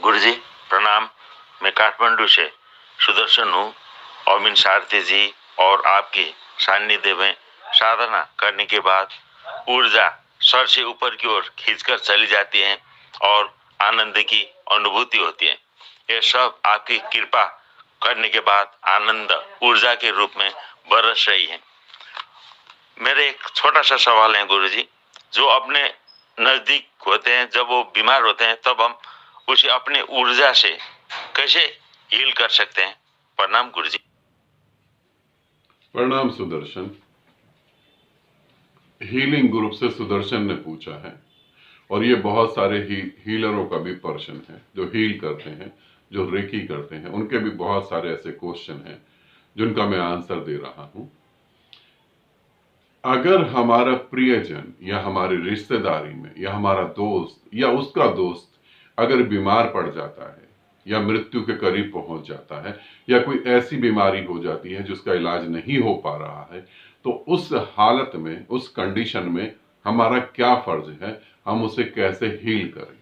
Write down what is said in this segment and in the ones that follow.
गुरुजी प्रणाम। मैं काठमांडू से सुदर्शन हूँ और मिन सारथी जी और आपके सानिध्य में साधना करने के बाद ऊर्जा सर से ऊपर की ओर खींचकर चली जाती है और आनंद की अनुभूति होती है। ये सब आपकी कृपा करने के बाद आनंद ऊर्जा के रूप में बरस रही है। मेरे एक छोटा सा सवाल है गुरुजी, जो अपने नजदीक होते हैं, जब वो बीमार होते हैं तब हम उसे अपने ऊर्जा से कैसे हील कर सकते हैं? प्रणाम गुरुजी। प्रणाम सुदर्शन। हीलिंग ग्रुप से सुदर्शन ने पूछा है और ये बहुत सारे हीलरों का भी प्रश्न है जो हील करते हैं, जो रेकी करते हैं, उनके भी बहुत सारे ऐसे क्वेश्चन हैं जिनका मैं आंसर दे रहा हूं। अगर हमारा प्रियजन या हमारी रिश्तेदारी में या हमारा दोस्त या उसका दोस्त अगर बीमार पड़ जाता है या मृत्यु के करीब पहुंच जाता है या कोई ऐसी बीमारी हो जाती है जिसका इलाज नहीं हो पा रहा है, तो उस हालत में, उस कंडीशन में हमारा क्या फर्ज है, हम उसे कैसे हील करें।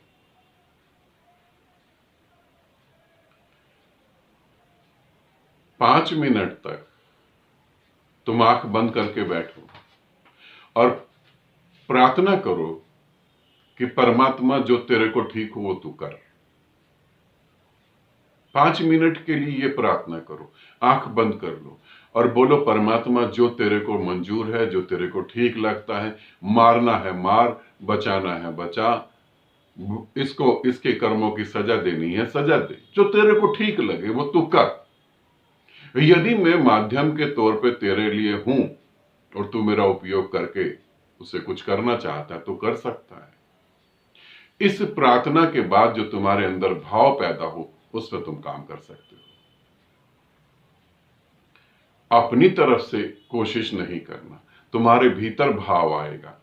5 मिनट तक तुम आंख बंद करके बैठो और प्रार्थना करो कि परमात्मा जो तेरे को ठीक हो वो तू कर। 5 मिनट के लिए ये प्रार्थना करो, आंख बंद कर लो और बोलो, परमात्मा जो तेरे को मंजूर है, जो तेरे को ठीक लगता है, मारना है मार, बचाना है बचा, इसको इसके कर्मों की सजा देनी है सजा दे, जो तेरे को ठीक लगे वो तू कर। यदि मैं माध्यम के तौर पे तेरे लिए हूं और तू मेरा उपयोग करके उसे कुछ करना चाहता है तो कर सकता है। इस प्रार्थना के बाद जो तुम्हारे अंदर भाव पैदा हो उस पर तुम काम कर सकते हो। अपनी तरफ से कोशिश नहीं करना, तुम्हारे भीतर भाव आएगा।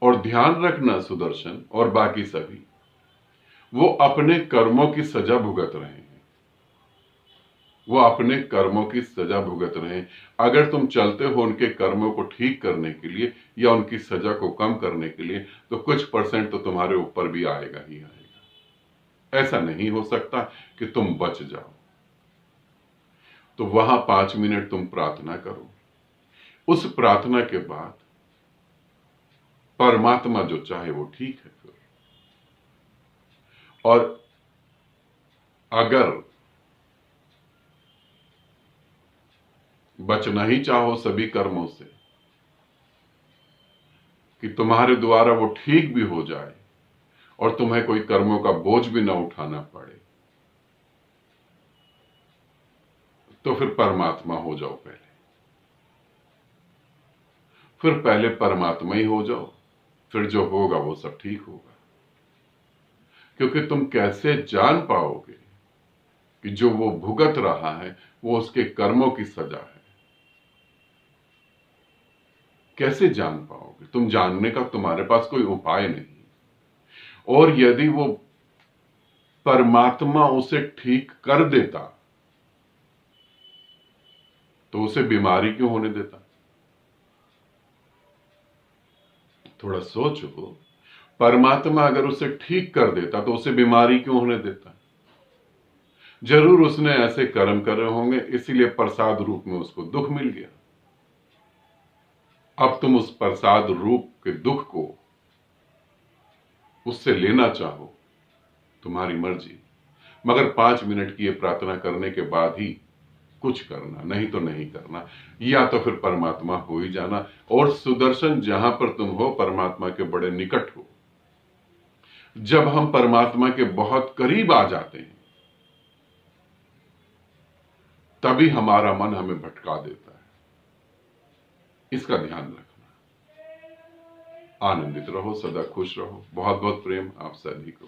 और ध्यान रखना सुदर्शन और बाकी सभी, वो अपने कर्मों की सजा भुगत रहे हैं, वो अपने कर्मों की सजा भुगत रहे हैं। अगर तुम चलते हो उनके कर्मों को ठीक करने के लिए या उनकी सजा को कम करने के लिए, तो कुछ परसेंट तो तुम्हारे ऊपर भी आएगा ही आएगा। ऐसा नहीं हो सकता कि तुम बच जाओ। तो वहां 5 मिनट तुम प्रार्थना करो। उस प्रार्थना के बाद परमात्मा जो चाहे वो ठीक है फिर। और अगर बचना ही चाहो सभी कर्मों से कि तुम्हारे द्वारा वो ठीक भी हो जाए और तुम्हें कोई कर्मों का बोझ भी ना उठाना पड़े, तो फिर परमात्मा हो जाओ पहले। फिर पहले परमात्मा ही हो जाओ, फिर जो होगा वो सब ठीक होगा। क्योंकि तुम कैसे जान पाओगे कि जो वो भुगत रहा है वो उसके कर्मों की सजा है? कैसे जान पाओगे? तुम जानने का तुम्हारे पास कोई उपाय नहीं। और यदि वो परमात्मा उसे ठीक कर देता तो उसे बीमारी क्यों होने देता? थोड़ा सोचो, परमात्मा अगर उसे ठीक कर देता तो उसे बीमारी क्यों होने देता? जरूर उसने ऐसे कर्म करे होंगे, इसीलिए प्रसाद रूप में उसको दुख मिल गया। अब तुम उस प्रसाद रूप के दुख को उससे लेना चाहो, तुम्हारी मर्जी, मगर 5 मिनट की ये प्रार्थना करने के बाद ही कुछ करना, नहीं तो नहीं करना। या तो फिर परमात्मा हो ही जाना। और सुदर्शन, जहां पर तुम हो परमात्मा के बड़े निकट हो। जब हम परमात्मा के बहुत करीब आ जाते हैं तभी हमारा मन हमें भटका देता है। इसका ध्यान रखना। आनंदित रहो, सदा खुश रहो। बहुत बहुत प्रेम आप सभी को।